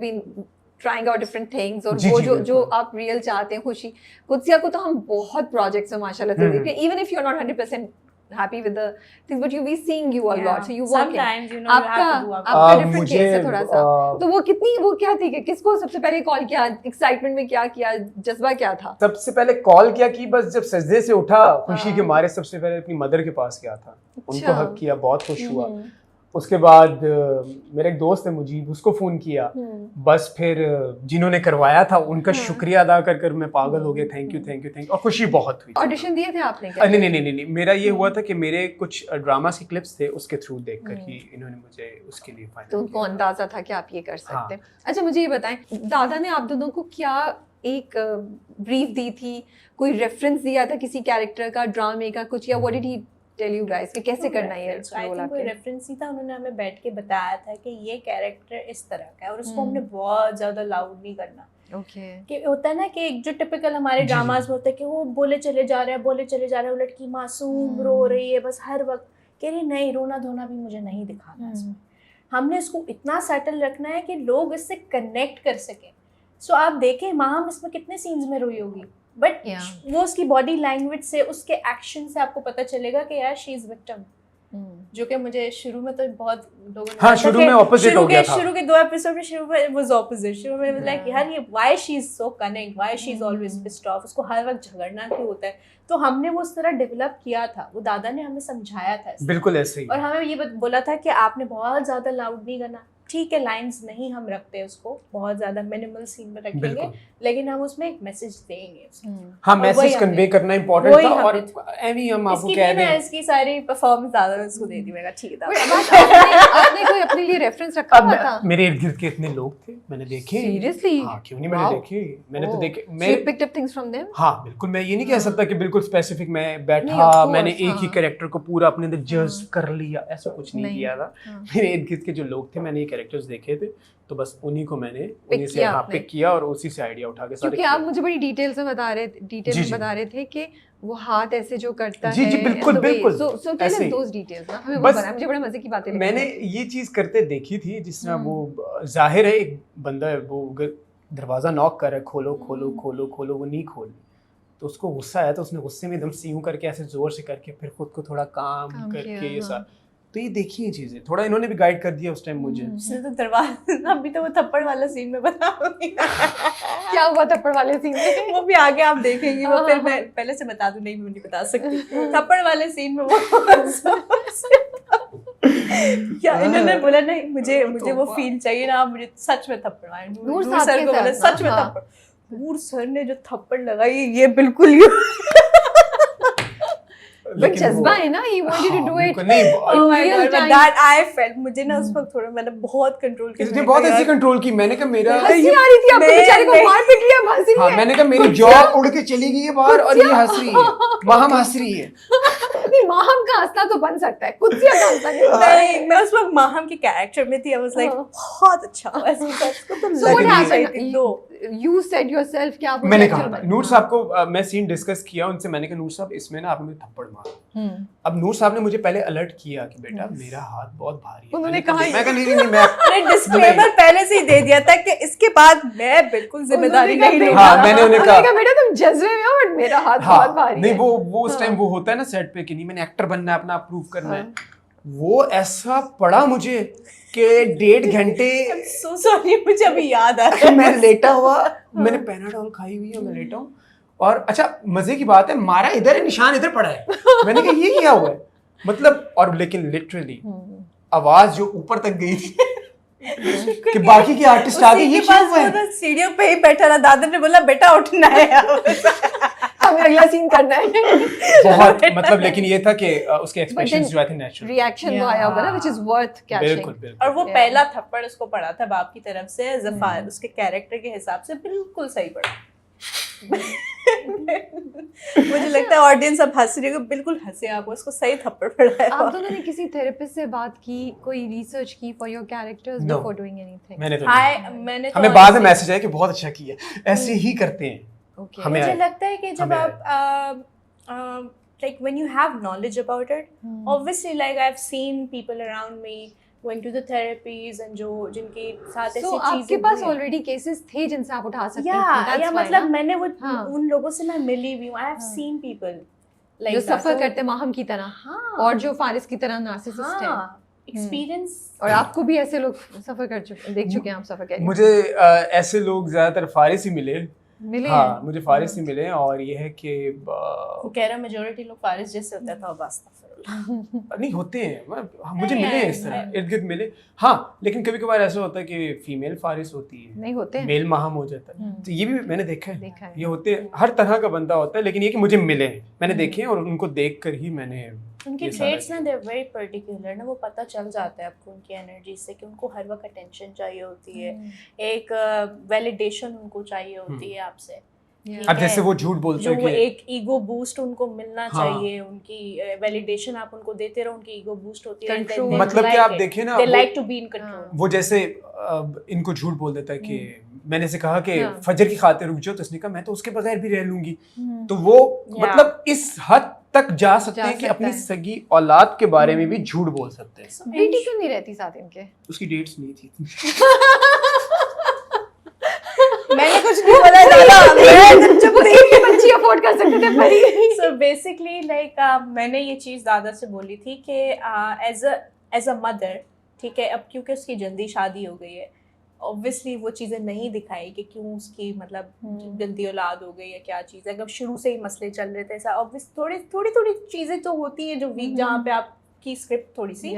been trying out different things और जी, वो जी, जो बिल्कुल। आप रियल चाहते हैं खुशी। कुत्सिया को तो हम बहुत प्रोजेक्ट्स में माशाल्लाह से देख रहे हैं, even if you're not 100% happy with the things, but you be seeing you a lot, so you working. Sometimes you know you have to do आपका our different मुझे, case है थोड़ा सा। तो वो कितनी, वो क्या थी कि किसको सबसे पहले कॉल किया, एक्साइटमेंट में क्या किया, जज्बा क्या था? सबसे पहले कॉल किया कि बस जब सजदे से उठा खुशी हाँ। के मारे सबसे पहले अपनी मदर के पास गया था, उनको अच्छा। हक किया, बहुत खुश हुआ। उसके बाद मेरा एक दोस्त है मुजीब, उसको फोन किया। बस फिर जिन्होंने करवाया था उनका शुक्रिया अदा कर कर मैं पागल हो गया, thank you thank you thank you, और खुशी बहुत हुई। ऑडिशन दिए थे आपने क्या? नहीं नहीं नहीं नहीं, मेरा ये हुआ था कि मेरे कुछ ड्रामा के क्लिप्स थे, उसके थ्रू देखकर ही इन्होंने मुझे उसके लिए फाइनल तो उनको किया। अंदाजा था कि आप ये कर सकते हाँ। हैं। अच्छा मुझे ये बताएं, दादा ने आप दोनों को क्या एक ब्रीफ दी थी, कोई रेफरेंस दिया था किसी कैरेक्टर का, ड्रामे का कुछ, या what did he tell you guys कि कैसे करना है ये रोल कोई आपके? रेफरेंस नहीं था, उन्होंने हमें बैठ के बताया था कि ये कैरेक्टर इस तरह का है और उसको हमने बहुत ज्यादा लाउड नहीं करना। ओके। कि होता है ना कि एक जो टिपिकल हमारे ड्रामास में होता है कि वो बोले चले जा रहे हैं बोले चले जा रहे हैं, वो लड़की मासूम रो रही है बस हर वक्त, कह रही नहीं रोना धोना भी मुझे नहीं दिखाना इसमें। हमने इसको इतना सेटल रखना है कि लोग इससे कनेक्ट कर सकें। सो आप देखें माहम इसमें कितने सीन्स में रोई होगी, बट वो उसकी बॉडी लैंग्वेज से, उसके एक्शन से आपको पता चलेगा कि यार शी इज विक्टिम। जो कि मुझे शुरू में तो बहुत लोगों ने हाँ, शुरू में ऑपोजिट हो गया था। शुरू के 2 एपिसोड में शुरू में वाज ऑपोजिट। शुरू में लाइक यार ये why she is so cunning, why she is always pissed off, उसको हर वक्त झगड़ना क्यों होता है। तो हमने वो उस तरह डेवलप किया था, वो दादा ने हमें समझाया था बिल्कुल ऐसे ही। और हमें ये बोला था कि आपने बहुत ज्यादा लाउड नहीं करना। ठीक है लाइंस नहीं हम रखते उसको, बहुत ज्यादा मिनिमल सीन में रखेंगे, लेकिन हम उसमें एक मैसेज देंगे। हाँ, मैसेज कन्वे करना इंपॉर्टेंट था। और एवी हम आपको कह दें इसकी सारी परफॉर्मेंस दादा ने उसको दे दी। मैंने ठीक था। आपने कोई अपने लिए रेफरेंस रखा हुआ था? मेरे इर्द-गिर्द के इतने लोग थे, मैंने देखे। सीरियसली? हाँ, क्यों नहीं, मैंने देखे, मैंने तो देखे। मैं picked up things from them? हाँ बिल्कुल, मैं ये नहीं कह सकता कि बिल्कुल स्पेसिफिक मैं बैठा मैंने एक ही कैरेक्टर को पूरा अपने अंदर जज कर लिया, ऐसा कुछ नहीं किया था। मेरे इर्द-गिर्द के जो लोग थे, मैंने ये कैरेक्टर्स देखे थे, तो बस उन्हीं को मैंने उन्हीं से पिक किया और उसी से आइडिया उठा के सारे। क्योंकि आप मुझे बड़ी डिटेल में बता रहे थे कि वो हाथ ऐसे जो करता है। जी जी बिल्कुल बिल्कुल। सो टेल अस दोस डिटेल्स ना, हमें वो बताना, मुझे बड़े मजे की बातें लगी। मैंने ये चीज करते देखी थी, जिस तरह वो जाहिर है एक बंदा है, वो दरवाजा नॉक कर रहा है, खोलो खोलो खोलो खोलो, वो नहीं खोल, तो उसको गुस्सा आया, तो उसने गुस्से में एकदम सीऊ करके ऐसे जोर से करके फिर खुद को थोड़ा काम करके ये सारा। तो ये देखिए ये चीजें थोड़ा इन्होंने भी गाइड कर दिया उस टाइम मुझे। उसने तो दरवाजा, अभी तो वो थप्पड़ वाला सीन में बताऊंगी क्या हुआ थप्पड़ वाले सीन में, वो भी आगे आप देखेंगी। वो फिर मैं पहले से बता दूं, नहीं मैं नहीं बता सकती। थप्पड़ वाले सीन में वो क्या इन्होंने बोला, नहीं मुझे वो फील चाहिए ना, मुझे सच में थप्पड़ मारे। नूर सर को बोला सच में थप्पड़, नूर सर ने जो थप्पड़ लगाई ये बिल्कुल बट जज्बा है ना, he wanted to do it। Oh my God, but that I felt, मुझे ना उस वक्त थोड़ा मैंने बहुत कंट्रोल किया। इसने बहुत ऐसी कंट्रोल की, मैंने कहा मेरा हंसी आ रही थी, आपको बेचारे को मार पीट लिया, हंस रही है। हाँ, मैंने कहा मेरी जॉब उड़ के चली गई है बाहर और ये हंस रही है, माहम हंस रही है। नहीं, माहम का हंसना तो बन सकता है, कुत्सिया का हंसना नहीं। मैं उस वक्त माहम के कैरेक्टर में थी, I was like बहुत अच्छा इसको तो लगी। You said yourself क्या आप मैंने कहा नूर साहब को, मैं सीन डिस्कस किया उनसे, मैंने कहा नूर साहब इसमें ना आपने मुझे थप्पड़ मारा। अब नूर साहब ने मुझे पहले अलर्ट किया कि बेटा मेरा हाथ बहुत भारी है। उन्होंने कहा मैं कहा नहीं मैं डिस्क्लेमर पहले से ही दे दिया था कि इसके बाद मैं बिल्कुल जिम्मेदारी नहीं लूंगा। हाँ, मैंने उन्हें कहा बेटा तुम जज्बे में हो बट मेरा हाथ बहुत भारी है। नहीं वो उस टाइम वो होता है ना सेट पे कि नहीं मैंने एक्टर बनना है, अपना प्रूव करना है। वो ऐसा पड़ा मुझे कि 1.5 घंटे so sorry, मुझे अभी याद आ रहा है। मैं लेटा हुआ, मैंने पैनाडोल खाई हुई है, मैं लेटा हूँ। और अच्छा मजे की बात है, मारा इधर है, निशान इधर पड़ा है। मैंने कहा ये क्या हुआ है, मतलब। और लेकिन लिटरली आवाज जो ऊपर तक गई थी कि बाकी के आर्टिस्ट आगे ये क्या हुआ है। सीढ़ियों पे ही बैठा रहा, दादा ने बोला बेटा उठना है, हमें अगला सीन करना है। बहुत मतलब, लेकिन ये था कि उसके एक्सप्रेशंस जो आए थे नेचुरल, रिएक्शन वो आया होगा ना, व्हिच इज वर्थ कैचिंग। बिल्कुल। और वो पहला थप्पड़ उसको पड़ा था बाप की तरफ से, ज़फ़ार उसके कैरेक्टर के हिसाब से बिल्कुल सही पड़ा। मुझे लगता है ऑडियंस अब हंस रही है, बिल्कुल हंसे आप, उसको सही थप्पड़ पड़ा है। आप दोनों ने किसी थेरेपिस्ट से बात की, कोई रिसर्च की for your characters before doing anything? मैंने हमें बाद में मैसेज आया कि बहुत अच्छा किया, ऐसे ही करते हैं। मुझे लगता है कि जब आप like when you have knowledge about it, obviously like I've seen people around me going to the therapies and जो जिनके साथ ऐसी So, चीजें आपके पास हुई हैं। ऑलरेडी केसेस थे जिनसे आप उठा सकते या थे, that's या why मतलब ना? मैंने वो हाँ। उन लोगों से मैं मिली भी हूँ, आई हैव हाँ। सीन पीपल जो लाइक सफर करते माहम की तरह हाँ और जो फारिस की तरह नार्सिसिस्ट है, एक्सपीरियंस और आपको भी ऐसे लोग सफर कर चुके, देख चुके हैं आप सफर करिए। मुझे ऐसे लोग ज्यादातर फारिस ही मिले। मिले हाँ, हैं? मुझे फारिस ही मिले, और ये है कि वो कह रहा मेजॉरिटी लोग फारिस जैसे होता था बस नहीं होते हैं, मुझे नहीं, मिले हैं नहीं, इस तरह नहीं। इर्द गिर्द मिले। हाँ, लेकिन कभी कभार ऐसा होता है कि फीमेल फारिस होती है, नहीं होते हैं? मेल माहम हो जाता है, हम्म। तो ये भी मैंने देखा है। देखा है। ये होते हैं, हर तरह का बंदा होता है, लेकिन ये कि मुझे मिले हैं, मैंने हम्म। देखे हैं, और उनको देख कर ही मैंने उनके ये सारा ट्रेड्स ना किया। दे आर वेरी पर्टिकुलर ना, वो पता चल जाता है आपको उनकी एनर्जी से कि उनको हर वक्त अटेंशन चाहिए होती है, एक वैलिडेशन उनको चाहिए होती है आपसे। Yeah. अब जैसे वो झूठ बोलते जो हैं वो कि एक ईगो बूस्ट उनको मिलना हाँ। चाहिए, उनकी वैलिडेशन आप उनको देते रहो, उनकी ईगो बूस्ट होती है। Control। मतलब कि आप देखें ना, दे वो- लाइक टू बी इन हाँ। कंट्रोल। वो जैसे इनको झूठ बोल देता है कि मैंने से कहा कि हाँ। फजर की खातिर रुक जाओ, तो उसने कहा मैं तो उसके बगैर भी रह लूंगी। हम्म। तो वो Yeah. मतलब इस हद तक जा सकते जा हैं कि सकता अपनी है। सगी औलाद के बारे में भी झूठ बोल सकते हैं। बेटी क्यों नहीं रहती साथ इनके? उसकी डेट्स नहीं थी। मैंने कुछ नहीं बोला ज्यादा, मैं चुप थी। बच्ची अफोर्ड कर सकते थे परी। So basically like मैंने ये चीज़ दादा से बोली थी कि एज अ मदर, ठीक है, अब क्योंकि उसकी जल्दी शादी हो गई है, ऑब्वियसली वो चीज़ें नहीं दिखाई कि क्यों उसकी मतलब जल्दी औलाद हो गई या क्या चीज़ है। अगर शुरू से ही मसले चल रहे थे ऐसा, ऑब्वियस थोड़ी चीज़ें तो होती हैं जो वीक, जहाँ पे आपकी स्क्रिप्ट थोड़ी सी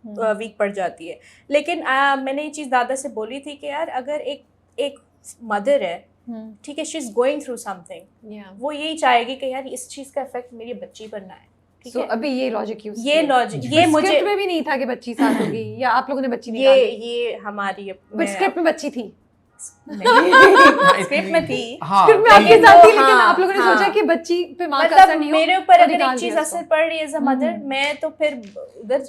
वीक पड़ जाती है। लेकिन मैंने ये चीज़ दादा से बोली थी कि यार अगर एक मदर है, ठीक है, she is going through something, वो यही चाहेगी कि यार इस चीज़ का इफेक्ट मेरी बच्ची पर ना है, ठीक So, है। अभी ये लॉजिक यूज ये लॉजिक, ये मुझे स्क्रिप्ट में भी नहीं था कि बच्ची साथ होगी, या आप लोगों ने बच्ची ये निकाली? ये हमारी बट स्क्रिप्ट में बच्ची थी। स्क्रिप्ट में थी, हाँ, स्क्रिप्ट में आपके लेकिन साथ थी, वो- लेकिन हाँ, आप लोगों ने हाँ। सोचा कि बच्ची पे माँ का मतलब असर नहीं हो, मेरे ऊपर तो अगर निकाल एक चीज दिया असर उसको। पड़ रही है एज अ मदर, मैं तो फिर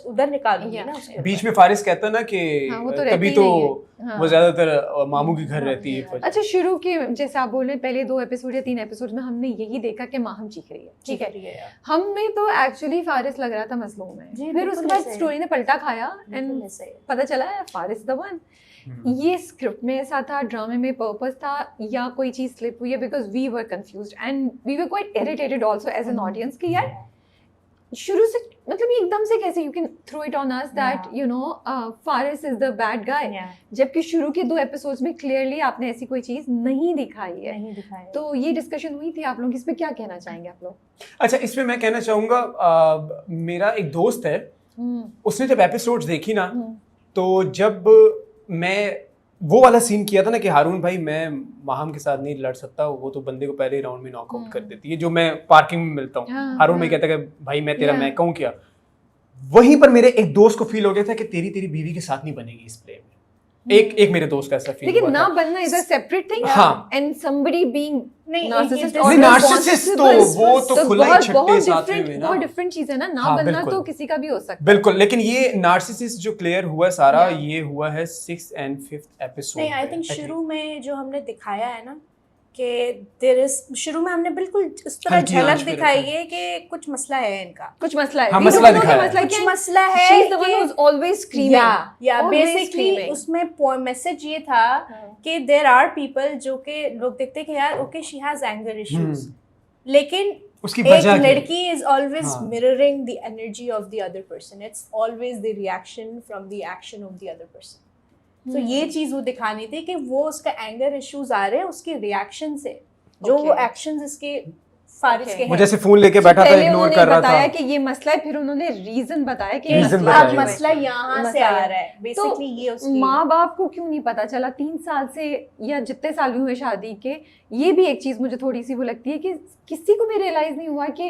उधर निकालूंगी Yeah. ना उसके बीच में फारिस कहता ना कि हाँ, वो तो तभी रहती तो नहीं है। हाँ। वो ज्यादातर मामू के घर हाँ, रहती है हाँ। फजर। अच्छा, शुरू के जैसे आप बोल रहे हैं, पहले 2 एपिसोड या 3 एपिसोड में हमने यही देखा कि माहम चीख रही है, ठीक है। हमें तो एक्चुअली फारिस लग रहा था मसलों में, जी, फिर बिल्कुल उसके बाद ऐसे ही। स्टोरी ने पलटा खाया एंड पता चला है फारिस द वन। ये स्क्रिप्ट में ऐसा था, ड्रामे में पर्पस था, या कोई चीज स्लिप हुई है? Because we were confused and we were quite irritated also as an audience कि यार शुरू से मतलब ये एकदम से कैसे you can throw it on us that you know Faris is the bad guy, जबकि शुरू के 2 एपिसोड्स में क्लियरली आपने ऐसी कोई चीज नहीं दिखाई है। नहीं दिखाया। तो ये डिस्कशन हुई थी आप लोग, इस पे क्या कहना चाहेंगे आप लोग? अच्छा, इसमें मैं कहना चाहूँगा, मेरा एक दोस्त है, उसने जब एपिसोड्स देखी ना, तो जब मैं वो वाला सीन किया था ना कि हारून भाई मैं माहम के साथ नहीं लड़ सकता, वो तो बंदे को पहले ही राउंड में नॉकआउट कर देती है, जो मैं पार्किंग में मिलता हूँ, हाँ, हारून भाई कहता है कि भाई मैं तेरा मैं कहूँ क्या। वहीं पर मेरे एक दोस्त को फील हो गया था कि तेरी बीवी के साथ नहीं बनेगी इस प्ले में। एक मेरे दोस्त का ऐसा फील लेकिन हुआ ना था। बनना इज अ सेपरेट थिंग, हाँ। एंड समबडी बीइंग नहीं, नार्सिसिस्ट नहीं, और नार्सिसिस्ट तो वो तो खुला ही छट्टे साथ में ना। बहुत डिफरेंट चीज है ना, ना हाँ, बनना बिल्कुल। तो किसी का भी हो सकता है। बिल्कुल, लेकिन ये नार्सिसिस्ट जो क्लियर हुआ सारा, Yeah. ये हुआ है 6th and 5th एपिसोड। नहीं, आई थिंक शुरू में जो हमने दिखाया है ना कि देयर इज, शुरू में हमने बिल्कुल इस तरह हल्की आंच झलक पे दिखाई रखा है कि कुछ मसला है इनका, कुछ मसला है। हाँ, We मसला don't know दिखाया कि है। मसला कुछ क्या है। मसला है She is the one कि- who is always screaming. या Always बेसिकली screaming. उसमें मैसेज ये था कि देयर आर पीपल जो कि लोग देखते कि यार okay she has anger issues, लेकिन उसकी एक वजह क्या है? लड़की इज ऑलवेज हाँ। Mirroring the energy of the other person, it's always the reaction from the action of the other person. तो ये चीज वो दिखानी थी कि वो उसका एंगर इश्यूज आ रहे हैं उसके रिएक्शन से, जो वो Okay. एक्शंस इसके फारिस Okay. के वो हैं। जैसे फोन लेके बैठा था, पहले इग्नोर उन्होंने कर रहा बताया था। कि ये मसला है, फिर उन्होंने रीजन बताया कि Reason मसला बताया। अब क्यों है। मसला यहाँ से मसला आ है। रहा है बेसिकली, ये उसकी माँ बाप को क्यों नहीं पता चला 3 साल से, या जितने साल भी हुए शादी के? ये भी एक चीज मुझे थोड़ी सी वो लगती है कि किसी को भी रियलाइज नहीं हुआ कि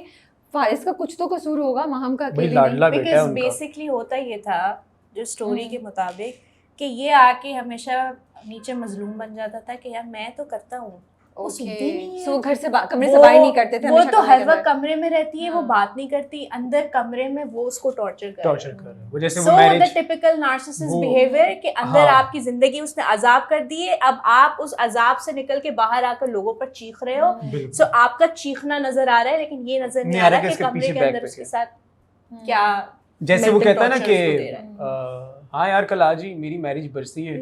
फारिस का कुछ तो कसूर होगा, माहम का भाई अकेले लाडला नहीं। बेटा है बिकॉज उनका। बेसिकली होता ये था जो स्टोरी के हम्म। मुताबिक कि ये आके हमेशा नीचे मजलूम बन जाता था कि यार मैं तो करता हूँ, वो सुनती नहीं है। सो घर से कमरे से बाहर नहीं करते थे वो हमेशा तो कमरे हर के वक्त अंदर। कमरे में रहती है, वो हाँ। बात नहीं करती, अंदर कमरे में वो उसको टॉर्चर कर टॉर्चर कर रहा है वो, जैसे सो वो द मैरिज टिपिकल नार्सिसिस्ट वो- बिहेवियर कि अंदर हाँ। आपकी जिंदगी उसने अजाब कर दी है, अब आप उस अजाब से निकल के बाहर आकर लोगों पर चीख रहे हो। बिल्कुल। सो आपका चीखना नजर आ रहा है लेकिन ये नजर नहीं आ रहा कि इसके कमरे पीछे के बैक अंदर पे उसके क्या। साथ क्या जैसे वो mental कहता है ना torture कि उसको दे रहा हाँ यार कल आज ही मेरी मैरिज बरसी है